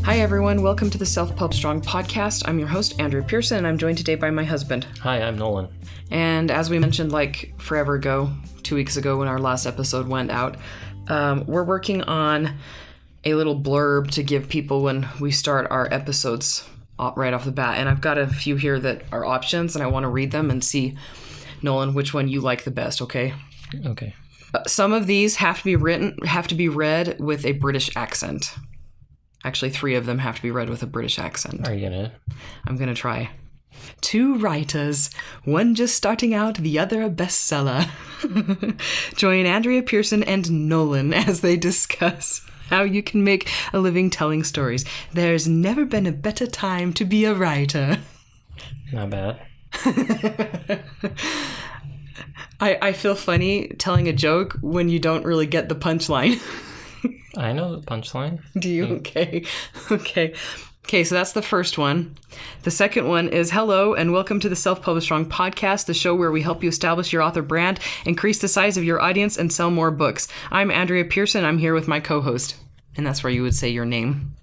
Hi everyone, welcome to the Self-Pub Strong podcast. I'm your host, Andrea Pearson, and I'm joined today by my husband. Hi, I'm Nolan. And as we mentioned forever ago, 2 weeks ago when our last episode went out, we're working on a little blurb to give people when we start our episodes right off the bat. And I've got a few here that are options, and I want to read them and see, Nolan, which one you like the best, okay? Okay. Some of these have to be read with a British accent. Actually, 3 of them have to be read with a British accent. Are you gonna? I'm gonna try. 2 writers, one just starting out, the other a bestseller. Join Andrea Pearson and Nolan as they discuss how you can make a living telling stories. There's never been a better time to be a writer. Not bad. I feel funny telling a joke when you don't really get the punchline. I know the punchline. Do you? Okay, so that's the first one. The second one is, hello and welcome to the Self-Pub Strong podcast, the show where we help you establish your author brand, increase the size of your audience, and sell more books. I'm Andrea Pearson. I'm here with my co-host. And that's where you would say your name.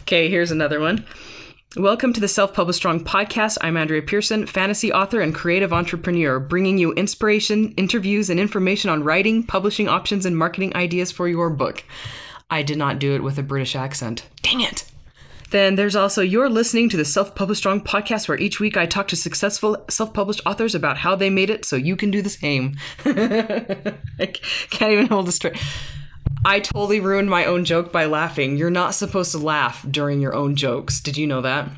Okay, here's another one. Welcome to the Self-Pub Strong podcast. I'm Andrea Pearson, fantasy author and creative entrepreneur, bringing you inspiration, interviews, and information on writing, publishing options, and marketing ideas for your book. I did not do it with a British accent. Dang it! Then there's also, you're listening to the Self-Pub Strong podcast, where each week I talk to successful self-published authors about how they made it so you can do the same. I can't even hold it straight. I totally ruined my own joke by laughing. You're not supposed to laugh during your own jokes. Did you know that?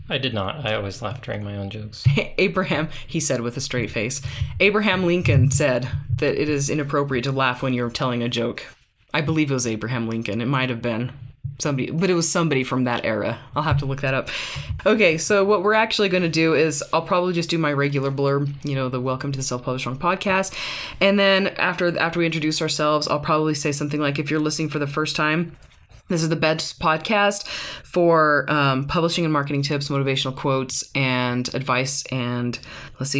I did not. I always laugh during my own jokes. He said with a straight face, Abraham Lincoln said that it is inappropriate to laugh when you're telling a joke. I believe it was Abraham Lincoln. It might have been somebody, but it was somebody from that era. I'll have to look that up. Okay, so what we're actually going to do is I'll probably just do my regular blurb, the welcome to the Self-Published Strong podcast. And then after we introduce ourselves, I'll probably say something like, if you're listening for the first time, this is the best podcast for publishing and marketing tips, motivational quotes, and advice, and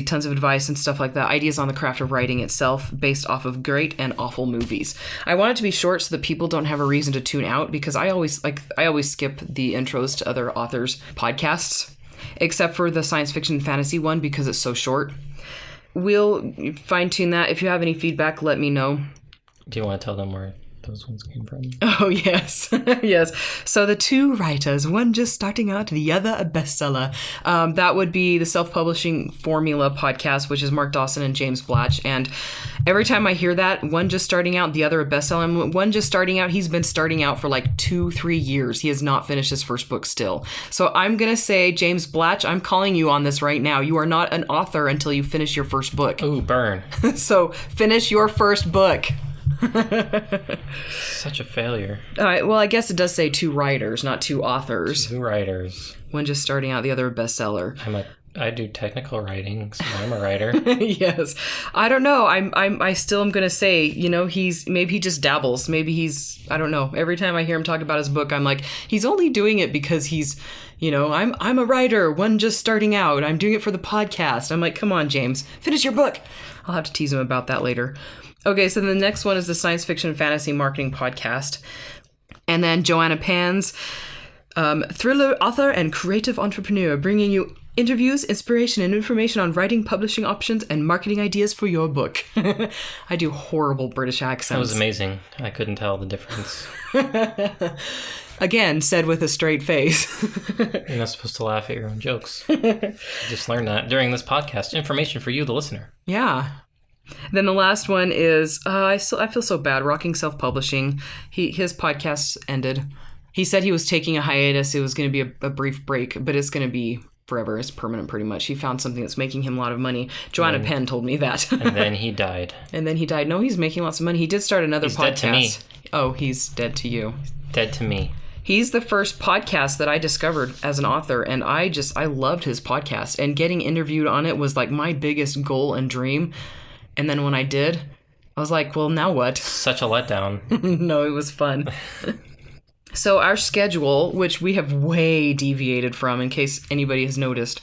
tons of advice and stuff like that. Ideas on the craft of writing itself based off of great and awful movies. I want it to be short so that people don't have a reason to tune out, because I always skip the intros to other authors' podcasts, except for the science fiction and fantasy one because it's so short. We'll fine-tune that. If you have any feedback, let me know. Do you want to tell them where those ones came from? Oh, yes. Yes. So the 2 writers, one just starting out, the other a bestseller. That would be the Self-Publishing Formula podcast, which is Mark Dawson and James Blatch. And every time I hear that, one just starting out, the other a bestseller, and one just starting out, he's been starting out for 2-3 years. He has not finished his first book still. So I'm going to say, James Blatch, I'm calling you on this right now. You are not an author until you finish your first book. Ooh, burn. So finish your first book. Such a failure. All right, well, I guess it does say 2 writers, not 2 authors. 2 writers. One just starting out, the other a bestseller. I do technical writing, so I'm a writer. Yes. I don't know. I still am going to say, maybe he just dabbles. Maybe I don't know. Every time I hear him talk about his book, I'm like, he's only doing it because he's, I'm a writer, one just starting out. I'm doing it for the podcast. I'm like, come on, James, finish your book. I'll have to tease him about that later. Okay, so the next one is the Science Fiction and Fantasy Marketing Podcast. And then Joanna Pans, thriller author and creative entrepreneur, bringing you interviews, inspiration, and information on writing, publishing options, and marketing ideas for your book. I do horrible British accents. That was amazing. I couldn't tell the difference. Again, said with a straight face. You're not supposed to laugh at your own jokes. Just learned that during this podcast. Information for you, the listener. Yeah. Then the last one is, I feel so bad, Rocking Self-Publishing. His podcast ended. He said he was taking a hiatus. It was going to be a brief break, but it's going to be forever. It's permanent, pretty much. He found something that's making him a lot of money. Joanna Penn told me that. And then he died. No, he's making lots of money. He did start another podcast. Dead to me. Oh, he's dead to you. Dead to me. He's the first podcast that I discovered as an author, and I loved his podcast. And getting interviewed on it was my biggest goal and dream. And then when I did, I was like, well, now what? Such a letdown. No, it was fun. So our schedule, which we have way deviated from in case anybody has noticed,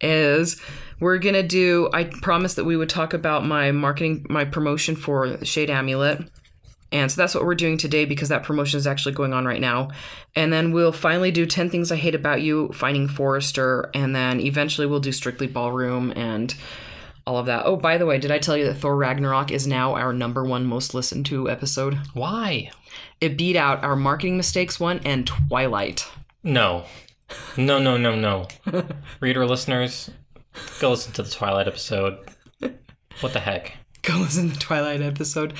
is we're going to do, I promised that we would talk about my promotion for Shade Amulet. And so that's what we're doing today because that promotion is actually going on right now. And then we'll finally do 10 Things I Hate About You, Finding Forrester, and then eventually we'll do Strictly Ballroom and all of that. Oh, by the way, did I tell you that Thor Ragnarok is now our #1 most listened to episode? Why? It beat out our Marketing Mistakes one and Twilight. No. Reader listeners, go listen to the Twilight episode. What the heck? Go listen to the Twilight episode.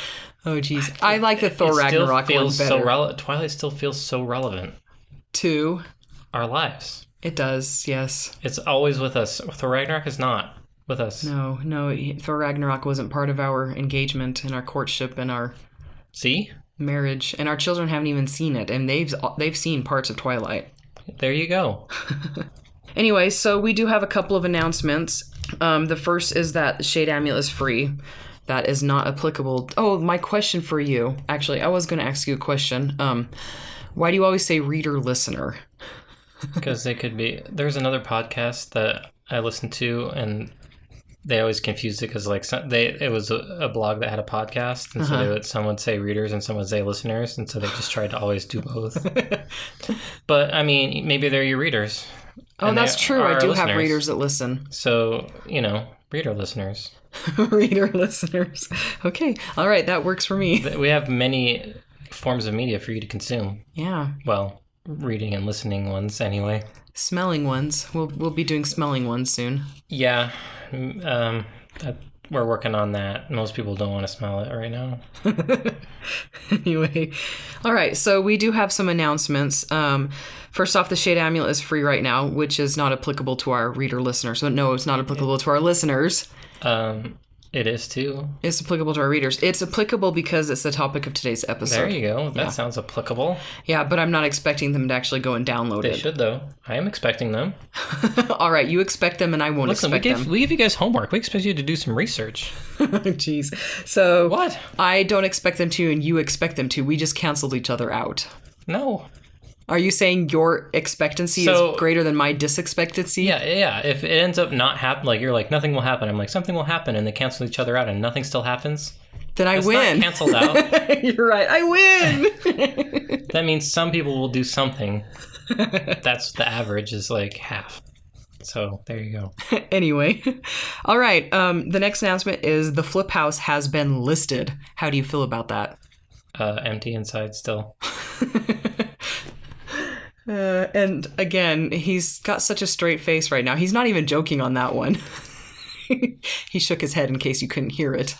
Oh, geez. I like the Thor Ragnarok one better. Twilight still feels so relevant. To our lives. It does, yes. It's always with us. Thor Ragnarok is not with us. No. Thor Ragnarok wasn't part of our engagement and our courtship and our marriage. And our children haven't even seen it. And they've seen parts of Twilight. There you go. Anyway, so we do have a couple of announcements. The first is that the Shade Amulet is free. That is not applicable. Oh, my question for you. Actually, I was going to ask you a question. Why do you always say reader listener? Because they could be. There's another podcast that I listen to, and they always confused it because it was a blog that had a podcast, and so some would say readers and some would say listeners, and so they just tried to always do both. But I mean, maybe they're your readers. Oh, that's true. I do have readers that listen. So, reader listeners. Reader listeners. Okay. All right. That works for me. We have many forms of media for you to consume. Yeah. Well, reading and listening ones anyway. Smelling ones. We'll be doing smelling ones soon. Yeah. We're working on that. Most people don't want to smell it right now. Anyway. All right. So we do have some announcements. First off, the Shade Amulet is free right now, which is not applicable to our reader listeners. So no, it's not applicable to our listeners. It is too. It's applicable to our readers. It's applicable because it's the topic of today's episode. There you go. That sounds applicable. Yeah, but I'm not expecting them to actually go and download it. They should, though. I am expecting them. All right, you expect them and I won't expect them. We give you guys homework. We expect you to do some research. Jeez. So what? I don't expect them to and you expect them to. We just canceled each other out. No. Are you saying your expectancy is greater than my disexpectancy? Yeah. If it ends up not happening, you're like, nothing will happen. I'm like, something will happen, and they cancel each other out, and nothing still happens. Then I win. Not canceled out. You're right. I win. That means some people will do something. That's the average is like half. So there you go. Anyway. All right. The next announcement is the Flip House has been listed. How do you feel about that? Empty inside still. And again, he's got such a straight face right now. He's not even joking on that one. He shook his head in case you couldn't hear it.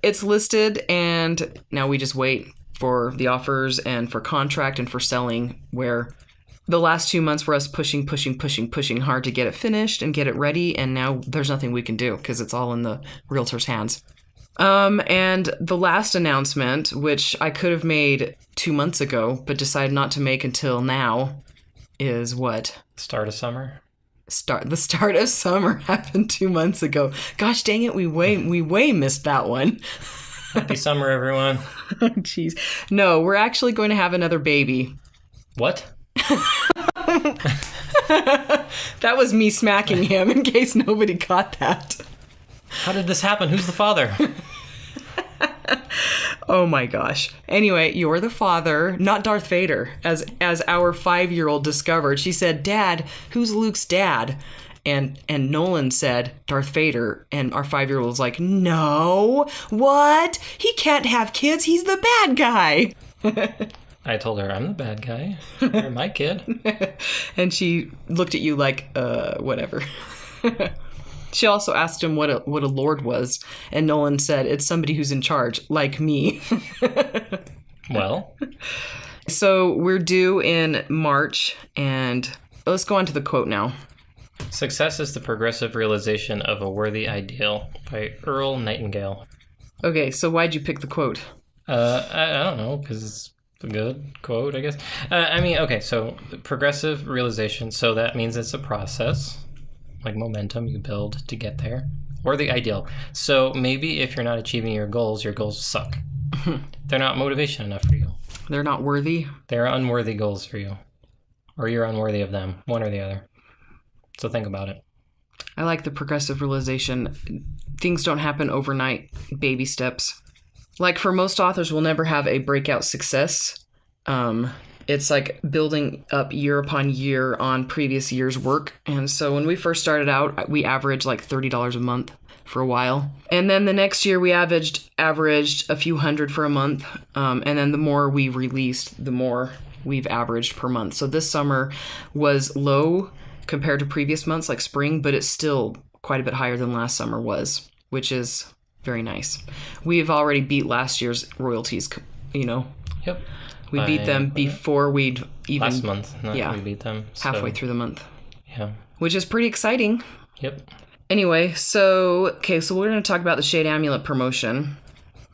It's listed, and now we just wait for the offers and for contract and for selling, where the last 2 months were us pushing hard to get it finished and get it ready, and now there's nothing we can do because it's all in the realtor's hands. And the last announcement, which I could have made 2 months ago, but decided not to make until now, is what? Start of summer. The start of summer happened 2 months ago. Gosh dang it, we way missed that one. Happy summer, everyone. Oh, jeez. No, we're actually going to have another baby. What? That was me smacking him in case nobody caught that. How did this happen? Who's the father? Oh my gosh. Anyway, you're the father, not Darth Vader, as our 5-year-old discovered. She said, "Dad, who's Luke's dad?" And Nolan said, "Darth Vader." And our 5-year-old was like, "No, what? He can't have kids. He's the bad guy." I told her, "I'm the bad guy. You're my kid." And she looked at you like, whatever. She also asked him what a lord was, and Nolan said, "It's somebody who's in charge, like me." Well. So we're due in March, and let's go on to the quote now. Success is the progressive realization of a worthy ideal, by Earl Nightingale. Okay, so why'd you pick the quote? I don't know, because it's a good quote, I guess. Okay, so progressive realization, so that means it's a process. Like momentum you build to get there, or the ideal. So maybe if you're not achieving your goals suck. They're not motivation enough for you. They're not worthy? They're unworthy goals for you. Or you're unworthy of them, one or the other. So think about it. I like the progressive realization. Things don't happen overnight. Baby steps. like for most authors, we'll never have a breakout success. It's like building up year upon year on previous year's work. And so when we first started out, we averaged like $30 a month for a while. And then the next year we averaged a few hundred for a month. And then the more we released, the more we've averaged per month. So this summer was low compared to previous months like spring, but it's still quite a bit higher than last summer was, which is very nice. We've already beat last year's royalties, you know. Yep. We beat them before we'd even... Last month, we beat them. Halfway through the month. Yeah. Which is pretty exciting. Yep. Anyway, so we're going to talk about the Shade Amulet promotion.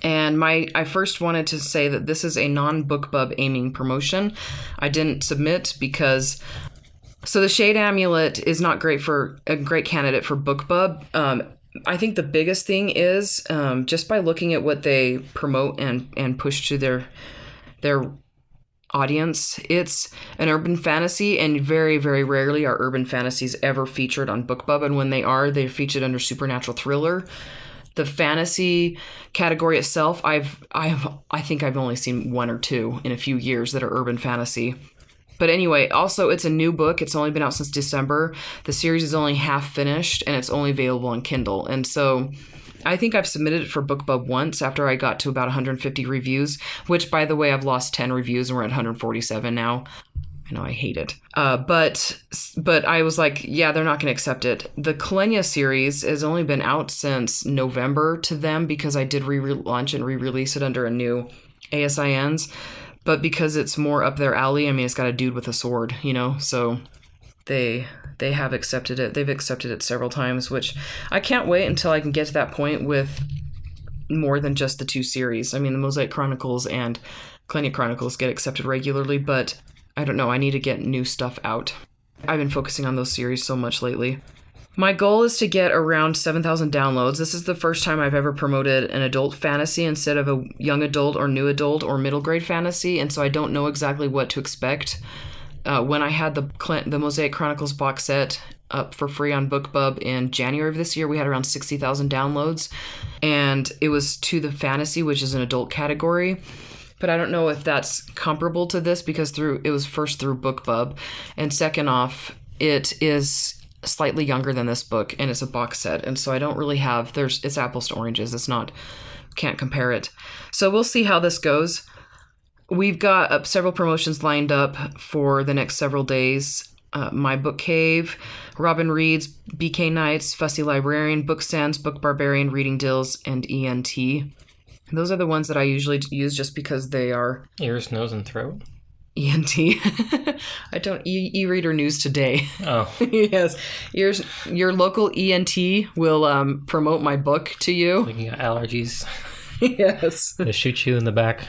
And I first wanted to say that this is a non-BookBub aiming promotion. I didn't submit because... So the Shade Amulet is not a great candidate for BookBub. I think the biggest thing is just by looking at what they promote and push to their audience, it's an urban fantasy, and very, very rarely are urban fantasies ever featured on BookBub, and when they are, they're featured under supernatural thriller. The fantasy category itself, I think I've only seen one or two in a few years that are urban fantasy. But anyway, also it's a new book. It's only been out since December. The series is only half finished, and it's only available on Kindle. And so I think I've submitted it for BookBub once after I got to about 150 reviews, which, by the way, I've lost 10 reviews and we're at 147 now. I know, I hate it. But I was like, yeah, they're not going to accept it. The Kalenia series has only been out since November to them because I did relaunch and re-release it under a new ASINs. But because it's more up their alley, I mean, it's got a dude with a sword, you know, so they have accepted it. They've accepted it several times, which I can't wait until I can get to that point with more than just the two series. I mean, the Mosaic Chronicles and Kalenia Chronicles get accepted regularly, but I don't know. I need to get new stuff out. I've been focusing on those series so much lately. My goal is to get around 7,000 downloads. This is the first time I've ever promoted an adult fantasy instead of a young adult or new adult or middle grade fantasy, and so I don't know exactly what to expect. When I had the Mosaic Chronicles box set up for free on BookBub in January of this year, we had around 60,000 downloads, and it was to the fantasy, which is an adult category. But I don't know if that's comparable to this because it was first through BookBub, and second off, it is slightly younger than this book, and it's a box set, and so I don't really have... It's apples to oranges. Can't compare it. So we'll see how this goes. We've got several promotions lined up for the next several days. My Book Cave, Robin Reads, BK Nights, Fussy Librarian, Book Sense, Book Barbarian, Reading Deals, and ENT. Those are the ones that I usually use just because they are... Ears, nose, and throat? ENT. I don't... E-reader news today. Oh. Yes. Your local ENT will promote my book to you. Like you got allergies. Yes. They shoot you in the back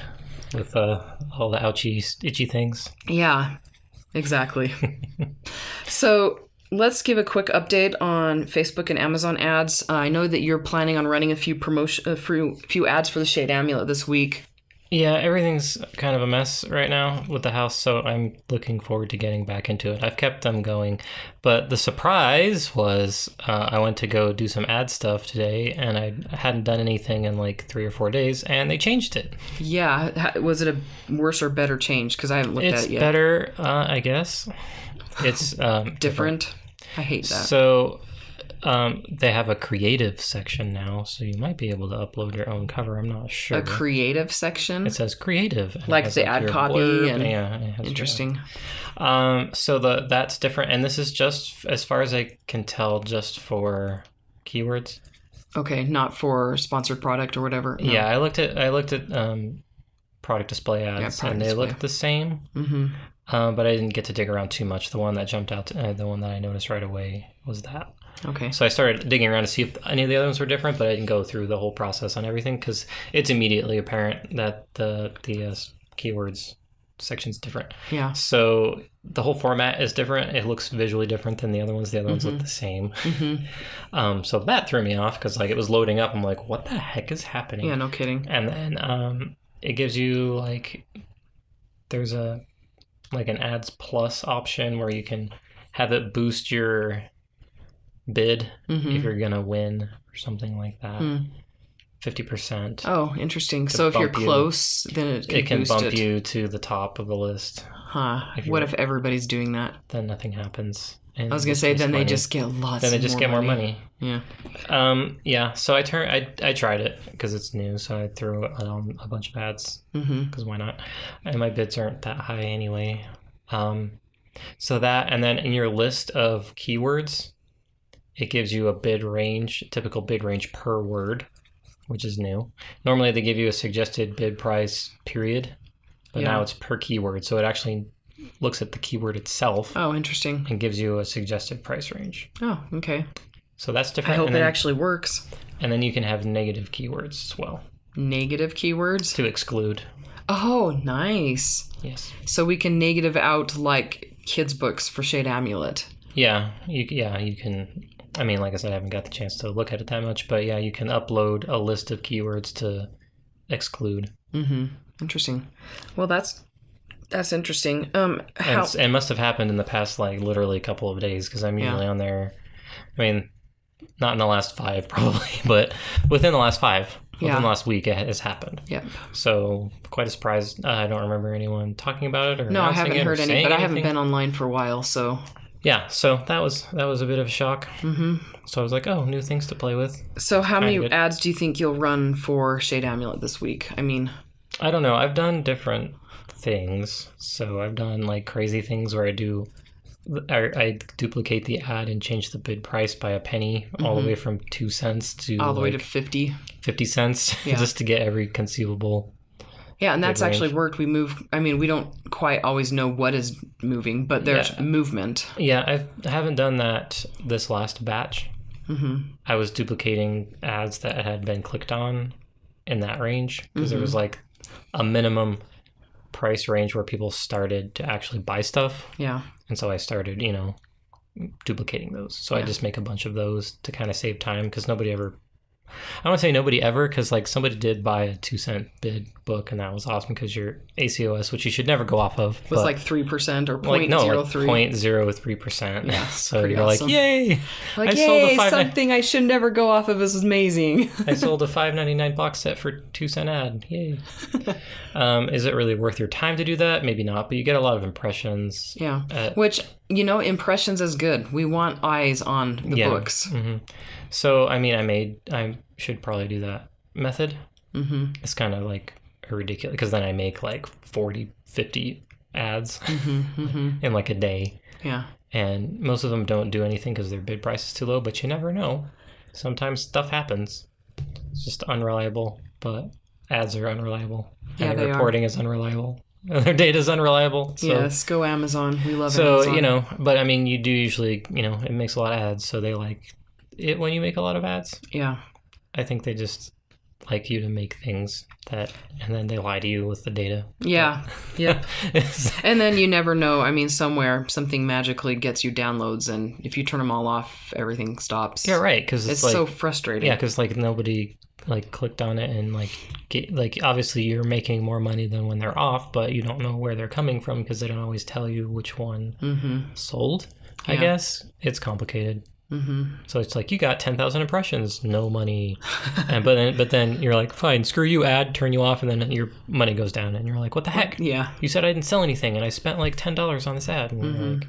with all the ouchy, itchy things. Yeah, exactly. So let's give a quick update on Facebook and Amazon ads. I know that you're planning on running a few ads for the Shade Amulet this week. Yeah, everything's kind of a mess right now with the house, so I'm looking forward to getting back into it. I've kept them going, but the surprise was I went to go do some ad stuff today, and I hadn't done anything in like 3 or 4 days, and they changed it. Yeah, was it a worse or better change? Because I haven't looked at it yet. It's better, I guess. It's different. I hate that. So they have a creative section now, so you might be able to upload your own cover. I'm not sure. A creative section? It says creative. Like the ad copy blurb, and yeah, interesting. So that's different, and this is just, as far as I can tell, just for keywords. Okay, not for sponsored product or whatever. No. Yeah, I looked at product display ads, and they looked the same. Mm-hmm. But I didn't get to dig around too much. The one that jumped out, the one that I noticed right away was that. Okay. So I started digging around to see if any of the other ones were different, but I didn't go through the whole process on everything because it's immediately apparent that the keywords section's different. Yeah. So the whole format is different. It looks visually different than the other ones. The other ones look the same. Mm-hmm. So that threw me off because it was loading up. I'm like, what the heck is happening? Yeah, no kidding. And then it gives you there's an ads plus option where you can have it boost your bid if you're gonna win or something like that. 50%. Oh, interesting. So if you're bump you. close, then it can boost bump it. you to the top of the list. Huh. What if everybody's doing that? Then nothing happens. And I was going to say, then they just get more money. Yeah. Yeah. So I tried it because it's new. So I threw on a bunch of ads because why not? And my bids aren't that high anyway. So that, and then in your list of keywords, it gives you a bid range, typical bid range per word, which is new. Normally they give you a suggested bid price period, but now it's per keyword. So it actually looks at the keyword itself. Oh, interesting. And gives you a suggested price range. Oh, okay. So that's different. I hope it actually works. And then you can have negative keywords as well. Negative keywords? To exclude. Oh, nice. Yes. So we can negative out like kids' books for Shade Amulet. Yeah, you can. I mean, like I said, I haven't got the chance to look at it that much, but yeah, you can upload a list of keywords to exclude. Interesting. Well, that's interesting. It must have happened in the past, like literally a couple of days, because I'm usually on there. I mean, not in the last 5 probably, but within the last 5. Within the last week, it has happened. Yep. So quite a surprise. I don't remember anyone talking about it or no, I haven't heard any, but I haven't anything. been online for a while, so. Yeah, so that was a bit of a shock. So I was like, oh, new things to play with. So how many ads do you think you'll run for Shade Amulet this week? I mean, I don't know. I've done different things. So I've done like crazy things where I duplicate the ad and change the bid price by a penny, all the way from 2 cents to all the way to 50 cents, just to get every conceivable. Yeah, and that's actually worked. We don't quite always know what is moving, but there's movement. Yeah, I haven't done that this last batch. I was duplicating ads that had been clicked on in that range because there was like a minimum price range where people started to actually buy stuff. Yeah. And so I started, duplicating those. So I just make a bunch of those to kind of save time because nobody ever... I don't want to say nobody ever, because like somebody did buy a 2-cent bid book, and that was awesome because your ACOS, which you should never go off of, was like 3% or 0.03. Like 0.03%. Yeah, so you're awesome. like, yay! Like, yay, something I should never go off of is amazing. I sold a $5.99 box set for 2-cent ad. Yay! Is it really worth your time to do that? Maybe not, but you get a lot of impressions. Yeah, which impressions is good. We want eyes on the books. So I should probably do that method. It's kind of like ridiculous because then I make like 40, 50 ads in like a day. Yeah. And most of them don't do anything because their bid price is too low, but you never know. Sometimes stuff happens. It's just unreliable, but ads are unreliable. Yeah, and reporting is unreliable. Their data is unreliable. So. Yes, go Amazon. We love Amazon. So, but I mean, you do usually, it makes a lot of ads, so they like it when you make a lot of ads. Yeah. I think they just like you to make things and then they lie to you with the data. Yeah. Yeah. And then you never know. I mean, somewhere something magically gets you downloads, and if you turn them all off, everything stops. Yeah, right. Because it's so frustrating. Yeah, because like nobody like clicked on it and like obviously you're making more money than when they're off, but you don't know where they're coming from because they don't always tell you which one sold. I guess it's complicated. So it's like you got 10,000 impressions, no money, but then you're like, fine, screw you, ad, turn you off, and then your money goes down, and you're like, what the heck? Yeah, you said I didn't sell anything, and I spent like $10 on this ad, and you're like,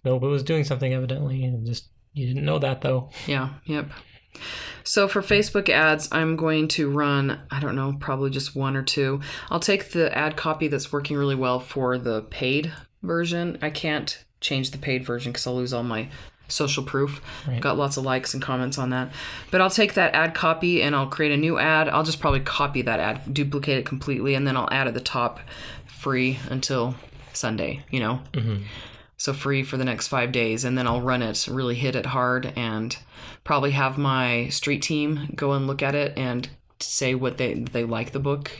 no, but it was doing something evidently, and you didn't know that though. Yeah, yep. So for Facebook ads, I'm going to run, I don't know, probably just 1 or 2. I'll take the ad copy that's working really well for the paid version. I can't change the paid version because I'll lose all my social proof. Right. Got lots of likes and comments on that. But I'll take that ad copy and I'll create a new ad. I'll just probably copy that ad, duplicate it completely, and then I'll add at the top free until Sunday, So free for the next 5 days, and then I'll run it, really hit it hard, and probably have my street team go and look at it and say what they like the book,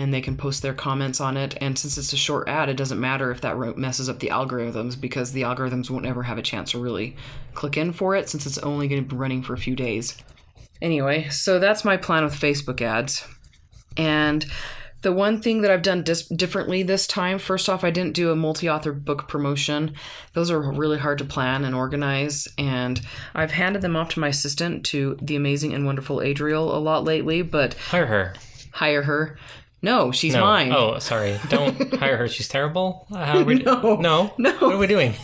and they can post their comments on it. And since it's a short ad, it doesn't matter if that messes up the algorithms, because the algorithms won't ever have a chance to really click in for it since it's only going to be running for a few days. Anyway, so that's my plan with Facebook ads. And The one thing that I've done differently this time, first off, I didn't do a multi-author book promotion. Those are really hard to plan and organize, and I've handed them off to my assistant, to the amazing and wonderful Adriel, a lot lately, but... Hire her. No, she's mine. Oh, sorry. Don't hire her. She's terrible? How are we No. What are we doing?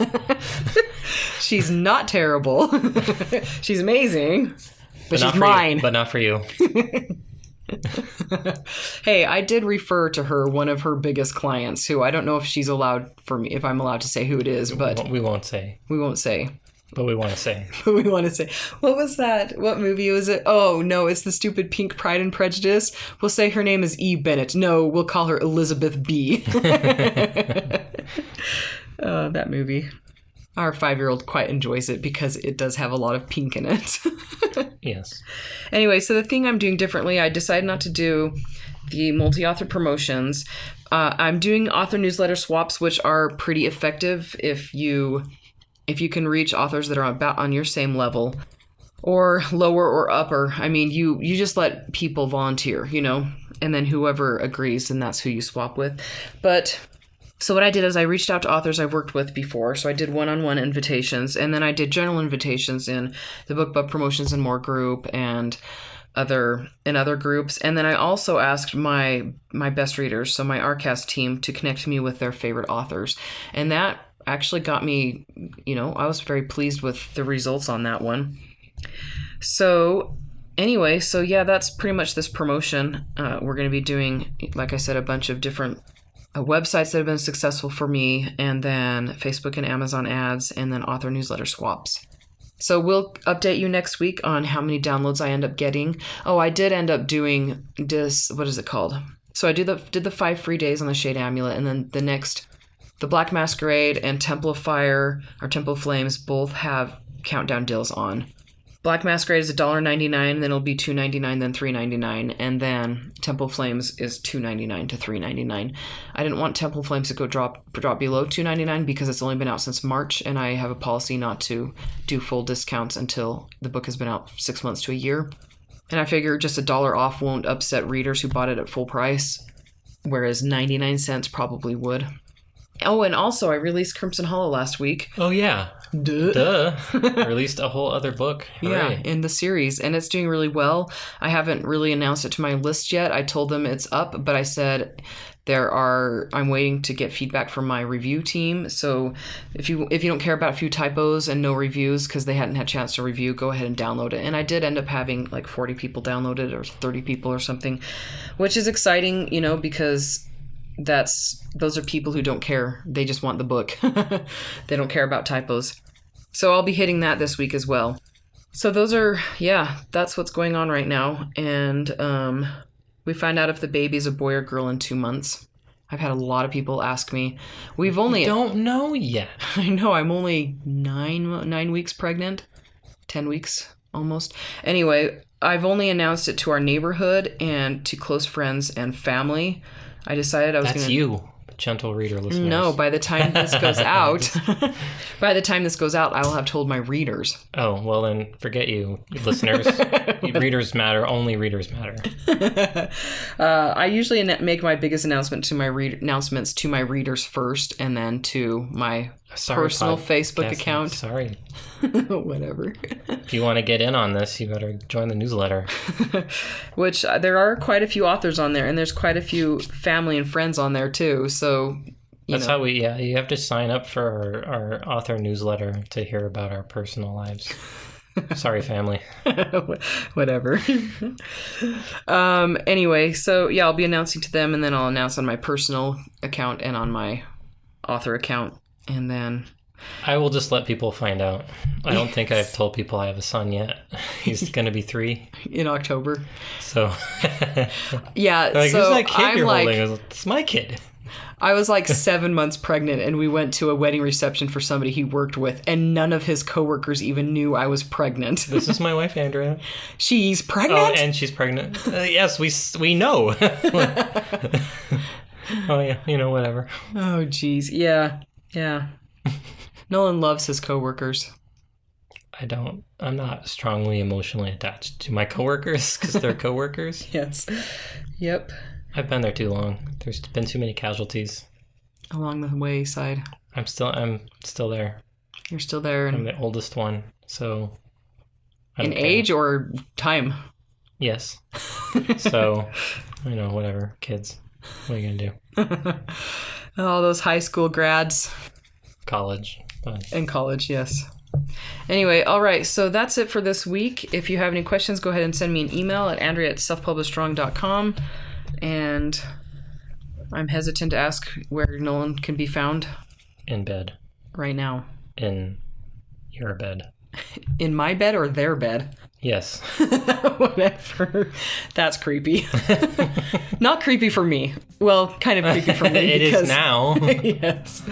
She's not terrible. She's amazing, but she's mine. But not for you. Hey, I did refer to her, one of her biggest clients, who I don't know if she's allowed for me, if I'm allowed to say who it is, but we won't say. We won't say. But we want to say. But we want to say. What was that? What movie was it? Oh, no, it's the stupid pink Pride and Prejudice. We'll say her name is E. Bennett. No, we'll call her Elizabeth B. That movie. Our 5-year-old quite enjoys it because it does have a lot of pink in it. Yes. Anyway, so the thing I'm doing differently, I decided not to do the multi-author promotions. I'm doing author newsletter swaps, which are pretty effective if you can reach authors that are about on your same level, or lower or upper. I mean, you just let people volunteer, and then whoever agrees, and that's who you swap with. But so what I did is I reached out to authors I've worked with before. So I did one-on-one invitations, and then I did general invitations in the BookBub Promotions and More group and other groups. And then I also asked my best readers, so my RCAST team, to connect me with their favorite authors. And that actually got me, I was very pleased with the results on that one. So anyway, that's pretty much this promotion. We're going to be doing, like I said, a bunch of different websites that have been successful for me, and then Facebook and Amazon ads, and then author newsletter swaps. So we'll update you next week on how many downloads I end up getting. Oh, I did end up doing this, what is it called? So I did the 5 free days on the Shade Amulet, and then the Black Masquerade and Temple of Fire, or Temple of Flames, both have countdown deals on. Black Masquerade is $1.99, then it'll be $2.99, then $3.99, and then Temple of Flames is $2.99 to $3.99. I didn't want Temple of Flames to go drop below $2.99 because it's only been out since March, and I have a policy not to do full discounts until the book has been out 6 months to a year. And I figure just $1 off won't upset readers who bought it at full price, whereas 99 cents probably would. Oh, and also I released Crimson Hollow last week. Oh, yeah. Duh. Released a whole other book. Hooray. Yeah, in the series, and it's doing really well. I haven't really announced it to my list yet. I told them it's up, but I said I'm waiting to get feedback from my review team. So if you don't care about a few typos and no reviews because they hadn't had a chance to review, go ahead and download it. And I did end up having like 40 people download it, or 30 people or something, which is exciting, because those are people who don't care. They just want the book. They don't care about typos. So I'll be hitting that this week as well. So that's what's going on right now. And we find out if the baby's a boy or girl in 2 months. I've had a lot of people ask me. We don't know yet. I know, I'm only 9 weeks pregnant. 10 weeks almost. Anyway, I've only announced it to our neighborhood and to close friends and family. I decided I was going to... That's you, gentle reader listeners. No, by the time this goes out, I will have told my readers. Oh, well then, forget you, listeners. Readers matter. Only readers matter. I usually make my biggest announcements to my readers first, and then to my personal Facebook account. Sorry. Whatever. If you want to get in on this, you better join the newsletter. Which there are quite a few authors on there, and there's quite a few family and friends on there too. So that's how you have to sign up for our author newsletter to hear about our personal lives. Sorry, family. Whatever. Anyway, so I'll be announcing to them, and then I'll announce on my personal account and on my author account. And then I will just let people find out. I don't think I've told people I have a son yet. He's going to be 3 in October. So yeah, like, so who's that kid I'm you're like, holding? It's my kid. I was like 7 months pregnant, and we went to a wedding reception for somebody he worked with, and none of his coworkers even knew I was pregnant. This is my wife, Andrea. She's pregnant? Oh, and she's pregnant. Yes, we know. Oh yeah, whatever. Oh geez, yeah. Nolan loves his coworkers. I don't. I'm not strongly emotionally attached to my coworkers because they're coworkers. Yes. Yep. I've been there too long. There's been too many casualties. Along the wayside. I'm still there. You're still there. I'm the oldest one, so... In age or time? Yes. So, whatever. Kids. What are you going to do? Oh, those high school grads. College. But... And college, yes. Anyway, all right. So that's it for this week. If you have any questions, go ahead and send me an email at andrea@selfpublishedstrong.com. And I'm hesitant to ask where Nolan can be found. In bed. Right now. In your bed. In my bed or their bed? Yes. Whatever. That's creepy. Not creepy for me. Well, kind of creepy for me. It is now. Yes.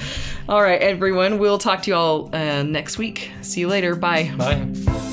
All right, everyone. We'll talk to you all next week. See you later. Bye. Bye.